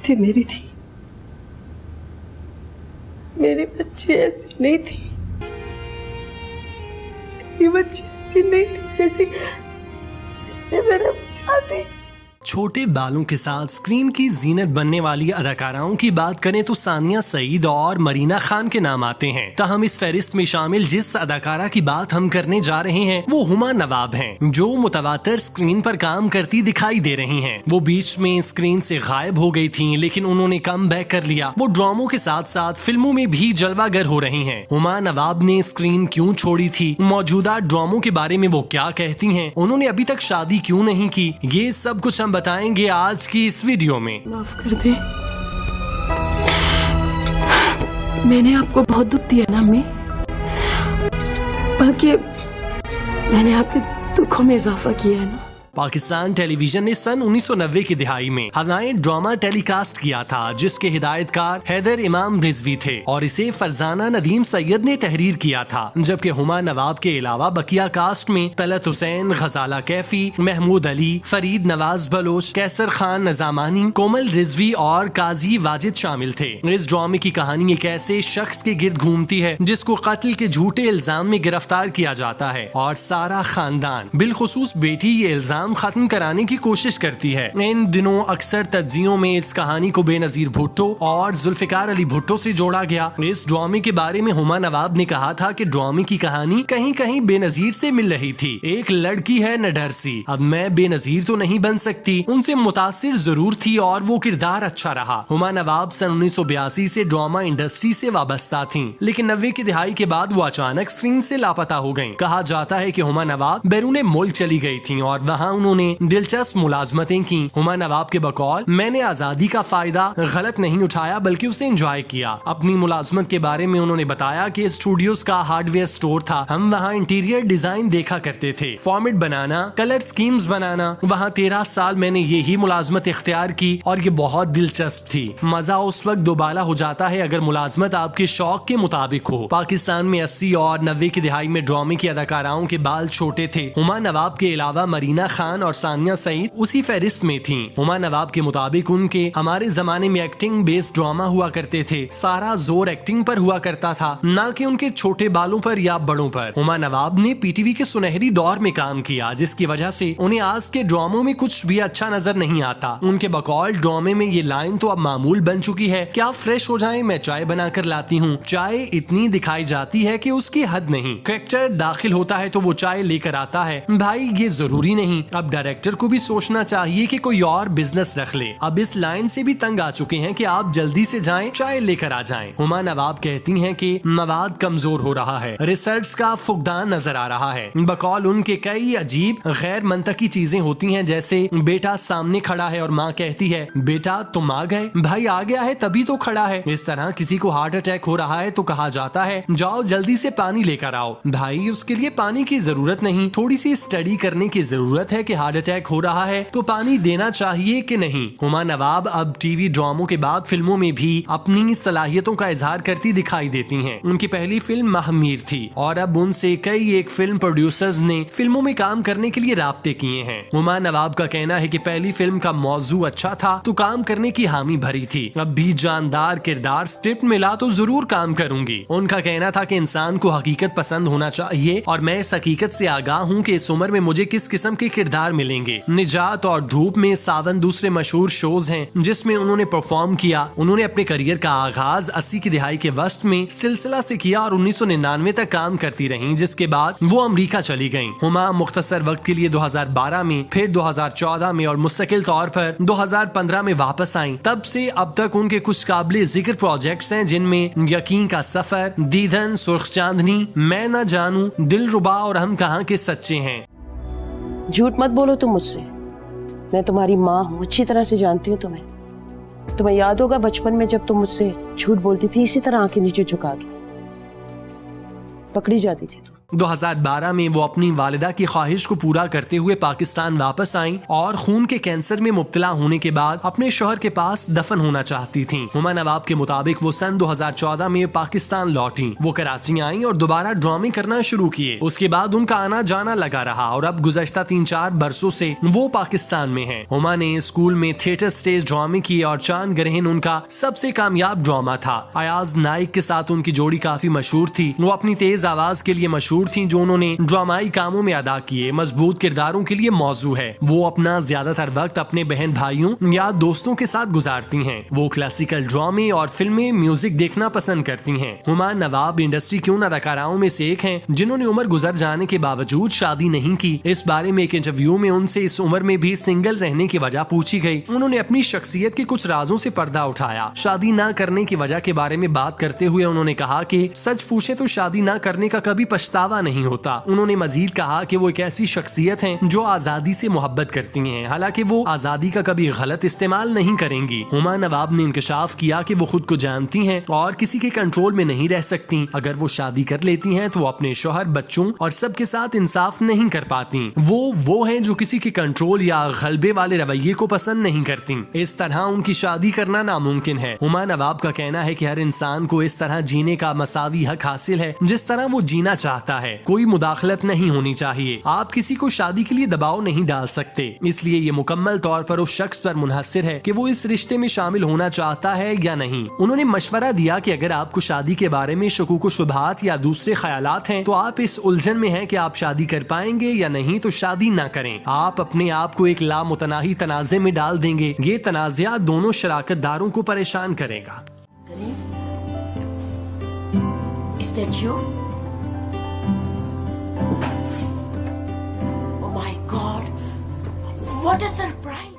थी मेरी थी, मेरी बच्ची ऐसी नहीं थी, मेरी बच्ची ऐसी नहीं थी जैसी मेरे माँ थी। छोटे बालों के साथ स्क्रीन की जीनत बनने वाली अदाकाराओं की बात करें तो सानिया सईद और मरीना खान के नाम आते हैं। ताहम इस फहरिस्त में शामिल जिस अदाकारा की बात हम करने जा रहे हैं वो हुमा नवाब हैं, जो मुतवातर स्क्रीन पर काम करती दिखाई दे रही हैं। वो बीच में स्क्रीन से गायब हो गई थीं, लेकिन उन्होंने कम बैक कर लिया। वो ड्रामों के साथ साथ फिल्मों में भी जलवागर हो रही हैं। हुमा नवाब ने स्क्रीन क्यों छोड़ी थी, मौजूदा ड्रामों के बारे में वो क्या कहती हैं, उन्होंने अभी तक शादी क्यों नहीं की, ये सब कुछ हम बताएंगे आज की इस वीडियो में। माफ कर दे, मैंने आपको बहुत दुख दिया ना अम्मी, बल्कि मैंने आपके दुखों में इजाफा किया है ना। पाकिस्तान टेलीविजन ने सन 1990 की दिहाई में हवाएं ड्रामा टेलीकास्ट किया था, जिसके हिदायतकार हैदर इमाम रिजवी थे और इसे फरजाना नदीम सैयद ने तहरीर किया था। जबकि हुमा नवाब के अलावा बकिया कास्ट में तलत हुसैन, गजाला कैफी, महमूद अली, फरीद नवाज बलोच, कैसर खान नजामानी, कोमल रिजवी और काजी वाजिद शामिल थे। इस ड्रामे की कहानी एक ऐसे शख्स के गिर्द घूमती है जिसको कत्ल के झूठे इल्जाम में गिरफ्तार किया जाता है और सारा खानदान बिलखुसूस बेटी ये इल्जाम खत्म कराने की कोशिश करती है। इन दिनों अक्सर तज्जियों में इस कहानी को बेनजीर भुट्टो और जुल्फिकार अली भुट्टो से जोड़ा गया। इस ड्रामे के बारे में हुमा नवाब ने कहा था कि ड्रामे की कहानी कहीं कहीं बेनजीर से मिल रही थी। एक लड़की है नडर सी, अब मैं बेनजीर तो नहीं बन सकती, उनसे मुतासिर जरूर थी और वो किरदार अच्छा रहा। हुमा नवाब सन 1982 से ड्रामा इंडस्ट्री से वाबस्ता थी, लेकिन 90 की दिहाई के बाद वो अचानक स्क्रीन से लापता हो गयी। कहा जाता है कि हुमा नवाब बैरून मुल्क चली गई थी और वहाँ उन्होंने दिलचस्प मुलाजमतें की। हुमा नवाब के बकौल मैंने आजादी का फायदा गलत नहीं उठाया बल्कि उसे एंजॉय किया। अपनी मुलाजमत के बारे में उन्होंने बताया कि स्टूडियोज का हार्डवेयर स्टोर था, हम वहाँ इंटीरियर डिजाइन देखा करते थे, फॉर्मेट बनाना, कलर स्कीम्स बनाना। वहाँ 13 साल मैंने यही मुलाजमत इख्तियार की और ये बहुत दिलचस्प थी। मजा उस वक्त दोबाला हो जाता है अगर मुलाजमत आपके शौक के मुताबिक हो। पाकिस्तान में 80 और 90 की दिहाई में ड्रामे की अदाकाराओं के बाल छोटे थे। हुमा नवाब के अलावा मरीना खान और सानिया सईद उसी फहरिस्त में थीं। हुमा नवाब के मुताबिक उनके हमारे जमाने में एक्टिंग बेस्ड ड्रामा हुआ करते थे, सारा जोर एक्टिंग पर हुआ करता था, ना कि उनके छोटे बालों पर या बड़ों पर। हुमा नवाब ने पीटीवी के सुनहरी दौर में काम किया, जिसकी वजह से उन्हें आज के ड्रामों में कुछ भी अच्छा नजर नहीं आता। उनके बकौल ड्रामे में ये लाइन तो अब मामूल बन चुकी है, क्या फ्रेश हो जाए, मैं चाय बनाकर लाती हूँ। चाय इतनी दिखाई जाती है कि उसकी हद नहीं। कैरेक्टर दाखिल होता है तो वो चाय लेकर आता है। भाई ये जरूरी नहीं, अब डायरेक्टर को भी सोचना चाहिए कि कोई और बिजनेस रख ले। अब इस लाइन से भी तंग आ चुके हैं कि आप जल्दी से जाएं, चाय लेकर आ जाएं। हुमा नवाब कहती हैं कि मवाद कमजोर हो रहा है, रिसर्च का फुकदान नजर आ रहा है। बकौल उनके कई अजीब गैर मंतकी चीजें होती हैं, जैसे बेटा सामने खड़ा है और माँ कहती है बेटा तुम आ गए, भाई आ गया है तभी तो खड़ा है। इस तरह किसी को हार्ट अटैक हो रहा है तो कहा जाता है जाओ जल्दी से पानी लेकर आओ। भाई उसके लिए पानी की जरूरत नहीं, थोड़ी सी स्टडी करने की जरूरत है कि हार्ट अटैक हो रहा है तो पानी देना चाहिए कि नहीं। हुमा नवाब अब टीवी ड्रामों के बाद फिल्मों में भी अपनी सलाहियतों का इजहार करती दिखाई देती हैं। उनकी पहली फिल्म महामीर थी और अब उनसे कई एक फिल्म प्रोड्यूसर्स ने फिल्मों में काम करने के लिए राब्ते किए हैं। हुमा नवाब का कहना है कि पहली फिल्म का मौजू अच्छा था तो काम करने की हामी भरी थी, अब भी जानदार किरदार स्क्रिप्ट मिला तो जरूर काम करूंगी। उनका कहना था कि इंसान को हकीकत पसंद होना चाहिए और मैं इस हकीकत से आगाह हूँ कि इस उम्र में मुझे किस किस्म के किरदार मिलेंगे। निजात और धूप में सावन दूसरे मशहूर शोज हैं जिसमें उन्होंने परफॉर्म किया। उन्होंने अपने करियर का आगाज 80 की दिहाई के वस्त में सिलसिला से किया और 1999 तक काम करती रहीं, जिसके बाद वो अमेरिका चली गईं। हुमा मुख्तसर वक्त के लिए 2012 में, फिर 2014 में और मुस्तकिल तौर पर 2015 में वापस आईं। तब से अब तक उनके कुछ काबिले जिक्र प्रोजेक्ट्स हैं, जिनमें यकीन का सफर, दीदन, सुर्ख चांदनी, मैं न जानू, दिलरुबा और हम कहाँ के सच्चे हैं। झूठ मत बोलो तुम मुझसे, मैं तुम्हारी माँ हूँ, अच्छी तरह से जानती हूँ तुम्हें याद होगा बचपन में जब तुम मुझसे झूठ बोलती थी इसी तरह आंखें नीचे झुका के, पकड़ी जाती थी तुम। 2012 में वो अपनी वालिदा की ख्वाहिश को पूरा करते हुए पाकिस्तान वापस आईं और खून के कैंसर में मुब्तला होने के बाद अपने शौहर के पास दफन होना चाहती थीं। हुमा नवाब के मुताबिक वो सन 2014 में पाकिस्तान लौटी। वो कराची आईं और दोबारा ड्रामे करना शुरू किए। उसके बाद उनका आना जाना लगा रहा और अब गुज़श्ता 3-4 बरसों से वो पाकिस्तान में हैं। हुमा ने स्कूल में थिएटर स्टेज ड्रामे किए और चांद ग्रहण उनका सबसे कामयाब ड्रामा था। अयाज नाइक के साथ उनकी जोड़ी काफी मशहूर थी। वो अपनी तेज आवाज के लिए मशहूर थी जो उन्होंने ड्रामाई कामों में अदा किए। मजबूत किरदारों के लिए मौजू है। वो अपना ज्यादातर वक्त अपने बहन भाइयों या दोस्तों के साथ गुजारती हैं। वो क्लासिकल ड्रामे और फिल्में म्यूजिक देखना पसंद करती हैं। हुमा नवाब इंडस्ट्री की उन अदाकाराओं में से एक हैं जिन्होंने उम्र गुजर जाने के बावजूद शादी नहीं की। इस बारे में एक इंटरव्यू में उनसे इस उम्र में भी सिंगल रहने की वजह पूछी गई। उन्होंने अपनी शख्सियत के कुछ राजों से पर्दा उठाया। शादी न करने की वजह के बारे में बात करते हुए उन्होंने कहा कि सच पूछे तो शादी न करने का कभी पछतावा नहीं होता। उन्होंने मजीद कहा कि वो एक ऐसी शख्सियत हैं जो आजादी से मोहब्बत करती हैं, हालांकि वो आजादी का कभी गलत इस्तेमाल नहीं करेंगी। हुमा नवाब ने इंकशाफ किया कि वो खुद को जानती हैं और किसी के कंट्रोल में नहीं रह सकती। अगर वो शादी कर लेती हैं तो वो अपने शौहर, बच्चों और सबके साथ इंसाफ नहीं कर पाती। वो हैं जो किसी के कंट्रोल या गलबे वाले रवैये को पसंद नहीं करती। इस तरह उनकी शादी करना नामुमकिन है। हुमा नवाब का कहना है कि हर इंसान को इस तरह जीने का मसावी हक हासिल है जिस तरह वो जीना चाहता है। कोई मुदाखलत नहीं होनी चाहिए। आप किसी को शादी के लिए दबाव नहीं डाल सकते। इसलिए ये मुकम्मल तौर पर उस शख्स पर मुनहसिर है कि वो इस रिश्ते में शामिल होना चाहता है या नहीं। उन्होंने मशवरा दिया कि अगर आपको शादी के बारे में शकूक शुबहात या दूसरे ख्यालात हैं तो आप इस उलझन में हैं कि आप शादी कर पाएंगे या नहीं, तो शादी ना करें। आप अपने आप को एक लामुतनाही तनाज़े में डाल देंगे। ये तनाज़ा दोनों शराकतदारों को परेशान करेगा। Is that you? Oh my God! What a surprise!